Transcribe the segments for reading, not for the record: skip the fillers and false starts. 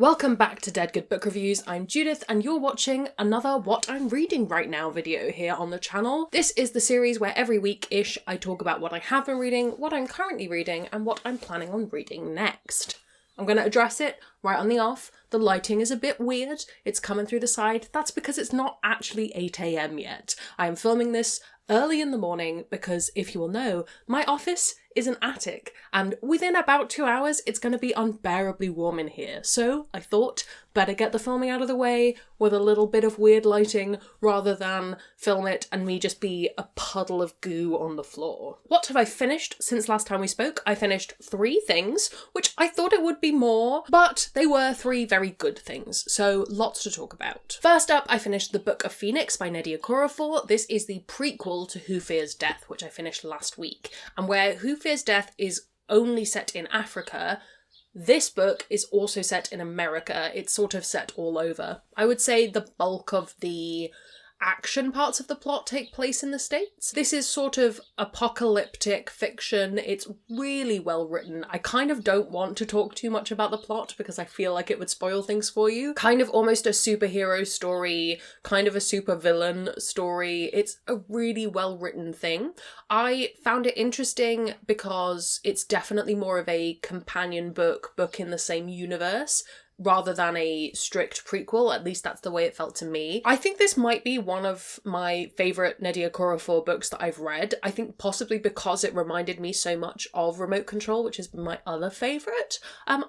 Welcome back to Dead Good Book Reviews. I'm Judith and you're watching another What I'm Reading Right Now video here on the channel. This is the series where every week-ish I talk about what I have been reading, what I'm currently reading, and what I'm planning on reading next. I'm going to address it right on the off. The lighting is a bit weird. It's coming through the side. That's because it's not actually 8 AM yet. I am filming this early in the morning because, if you will know, my office is an attic and within about 2 hours it's going to be unbearably warm in here. So I thought better get the filming out of the way with a little bit of weird lighting rather than film it and me just be a puddle of goo on the floor. What have I finished since last time we spoke? I finished 3 things, which I thought it would be more, but they were 3 very good things, so lots to talk about. First up, I finished The Book of Phoenix by Nnedi Okorafor. This is the prequel to Who Fears Death, which I finished last week, and where Who Fears Death is only set in Africa, this book is also set in America. It's sort of set all over. I would say the bulk of the action parts of the plot take place in the States. This is sort of apocalyptic fiction. It's really well written. I kind of don't want to talk too much about the plot because I feel like it would spoil things for you. Kind of almost a superhero story, kind of a supervillain story. It's a really well written thing. I found it interesting because it's definitely more of a companion book in the same universe, rather than a strict prequel. At least that's the way it felt to me. I think this might be one of my favourite Nnedi Okorafor books that I've read. I think possibly because it reminded me so much of Remote Control, which is my other favourite.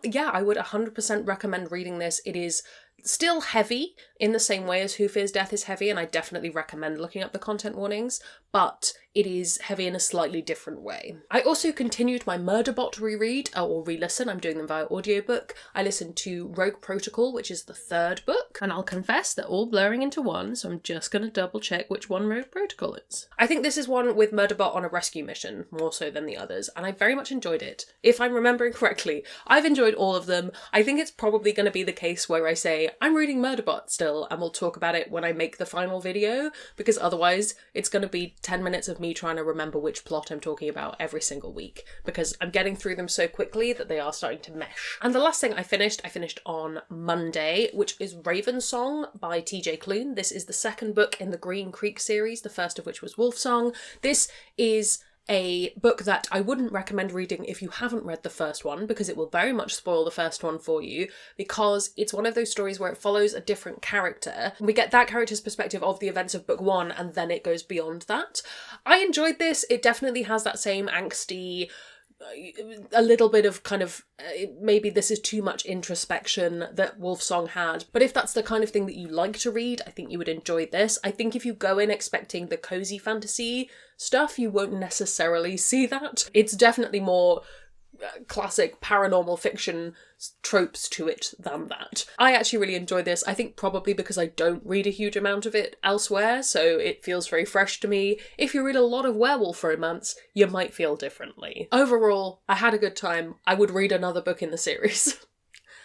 Yeah, I would 100% recommend reading this. It is still heavy in the same way as Who Fears Death is heavy, and I definitely recommend looking up the content warnings, but it is heavy in a slightly different way. I also continued my Murderbot reread, or re-listen. I'm doing them via audiobook. I listened to Rogue Protocol, which is the 3rd book, and I'll confess they're all blurring into one, so I'm just going to double check which one Rogue Protocol is. I think this is one with Murderbot on a rescue mission, more so than the others, and I very much enjoyed it. If I'm remembering correctly, I've enjoyed all of them. I think it's probably going to be the case where I say, I'm reading Murderbot still, and we'll talk about it when I make the final video, because otherwise it's going to be 10 minutes of me trying to remember which plot I'm talking about every single week, because I'm getting through them so quickly that they are starting to mesh. And the last thing I finished on Monday, which is Raven Song by TJ Klune. This is the 2nd book in the Green Creek series, the first of which was Wolf Song. This is a book that I wouldn't recommend reading if you haven't read the first one, because it will very much spoil the first one for you, because it's one of those stories where it follows a different character. We get that character's perspective of the events of book 1, and then it goes beyond that. I enjoyed this. It definitely has that same angsty, a little bit of kind of, maybe this is too much introspection that Wolf Song had, but if that's the kind of thing that you like to read, I think you would enjoy this. I think if you go in expecting the cozy fantasy stuff, you won't necessarily see that. It's definitely more classic paranormal fiction tropes to it than that. I actually really enjoy this. I think probably because I don't read a huge amount of it elsewhere, so it feels very fresh to me. If you read a lot of werewolf romance, you might feel differently. Overall, I had a good time. I would read another book in the series.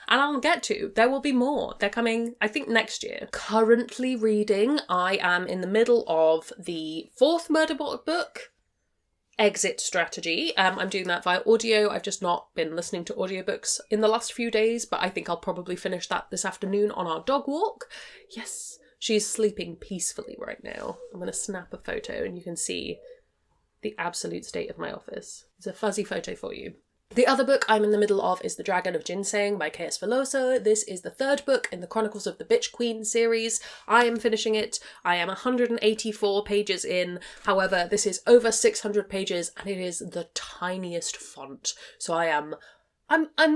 And I'll get to. There will be more. They're coming, I think, next year. Currently reading, I am in the middle of the 4th Murderbot book, Exit Strategy. I'm doing that via audio. I've just not been listening to audiobooks in the last few days, but I think I'll probably finish that this afternoon on our dog walk. Yes, she's sleeping peacefully right now. I'm going to snap a photo and you can see the absolute state of my office. It's a fuzzy photo for you. The other book I'm in the middle of is The Dragon of Ginseng by K.S. Veloso. This is the 3rd book in the Chronicles of the Bitch Queen series. I am finishing it. I am 184 pages in. However, this is over 600 pages and it is the tiniest font. So I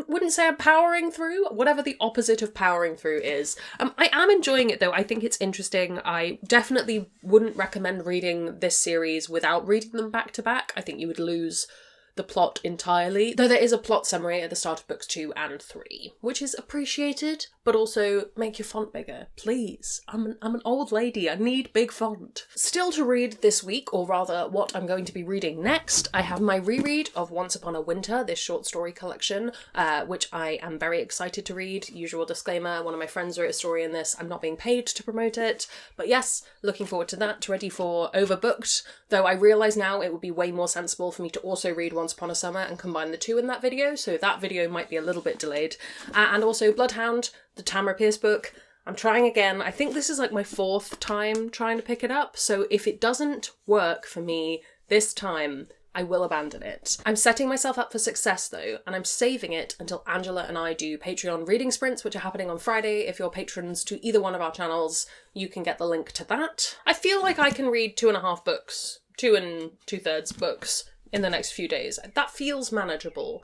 wouldn't say I'm powering through, whatever the opposite of powering through is. I am enjoying it though. I think it's interesting. I definitely wouldn't recommend reading this series without reading them back to back. I think you would lose the plot entirely, though there is a plot summary at the start of books 2 and 3, which is appreciated, but also make your font bigger, please. I'm an old lady, I need big font. Still to read this week, or rather what I'm going to be reading next, I have my reread of Once Upon a Winter, this short story collection, which I am very excited to read. Usual disclaimer, one of my friends wrote a story in this, I'm not being paid to promote it, but yes, looking forward to that, ready for Overbooked, though I realise now it would be way more sensible for me to also read Once Once Upon a Summer and combine the two in that video, so that video might be a little bit delayed. And also Bloodhound, the Tamara Pierce book. I'm trying again. I think this is like my 4th time trying to pick it up, so if it doesn't work for me this time, I will abandon it. I'm setting myself up for success though, and I'm saving it until Angela and I do Patreon reading sprints, which are happening on Friday. If you're patrons to either one of our channels, you can get the link to that. I feel like I can read 2.5 books, 2 2/3 books in the next few days. That feels manageable.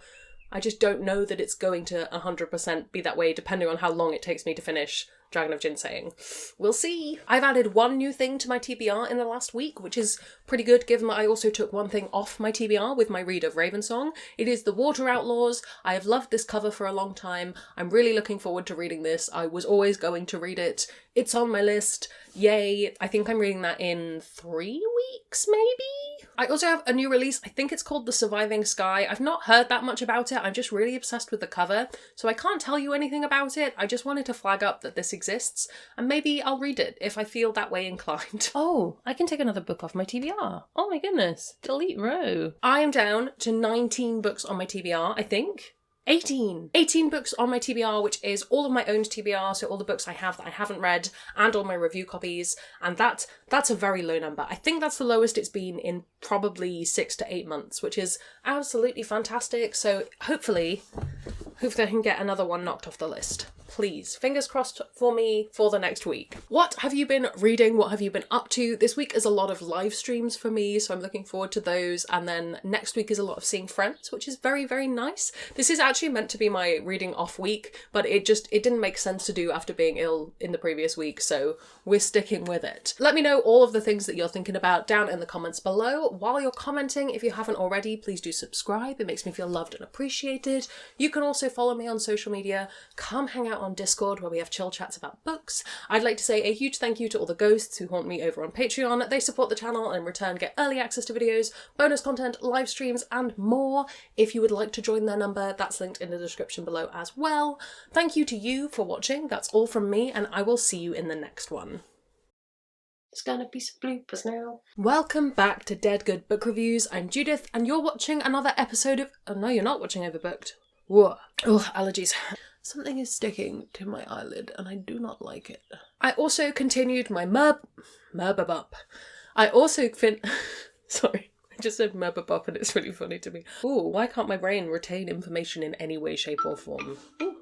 I just don't know that it's going to 100% be that way, depending on how long it takes me to finish Dragon of Ginseng. We'll see. I've added one new thing to my TBR in the last week, which is pretty good given that I also took one thing off my TBR with my read of Ravensong. It is The Water Outlaws. I have loved this cover for a long time. I'm really looking forward to reading this. I was always going to read it. It's on my list. Yay. I think I'm reading that in 3 weeks, maybe? I also have a new release. I think it's called The Surviving Sky. I've not heard that much about it. I'm just really obsessed with the cover, so I can't tell you anything about it. I just wanted to flag up that this exists, and maybe I'll read it if I feel that way inclined. Oh, I can take another book off my TBR. Oh my goodness. Delete row. I am down to 19 books on my TBR, I think. 18 books on my TBR, which is all of my owned TBR, so all the books I have that I haven't read, and all my review copies, and that's a very low number. I think that's the lowest it's been in probably 6 to 8 months, which is absolutely fantastic, so hopefully I can get another one knocked off the list. Please, fingers crossed for me for the next week. What have you been reading? What have you been up to? This week is a lot of live streams for me, so I'm looking forward to those. And then next week is a lot of seeing friends, which is very, very nice. This is actually meant to be my reading off week, but it didn't make sense to do after being ill in the previous week, so we're sticking with it. Let me know all of the things that you're thinking about down in the comments below. While you're commenting, if you haven't already, please do subscribe. It makes me feel loved and appreciated. You can also follow me on social media. Come hang out on Discord where we have chill chats about books. I'd like to say a huge thank you to all the ghosts who haunt me over on Patreon. They support the channel and in return get early access to videos, bonus content, live streams and more. If you would like to join their number, that's linked in the description below as well. Thank you to you for watching. That's all from me, and I will see you in the next one. It's gonna be some bloopers now. Welcome back to Dead Good Book Reviews. I'm Judith and you're watching another episode of... Oh no, you're not watching Overbooked. Whoa. Oh, allergies. Something is sticking to my eyelid and I do not like it. I also continued my murderbot. I also Sorry, I just said murderbot and it's really funny to me. Ooh, why can't my brain retain information in any way, shape or form? Ooh.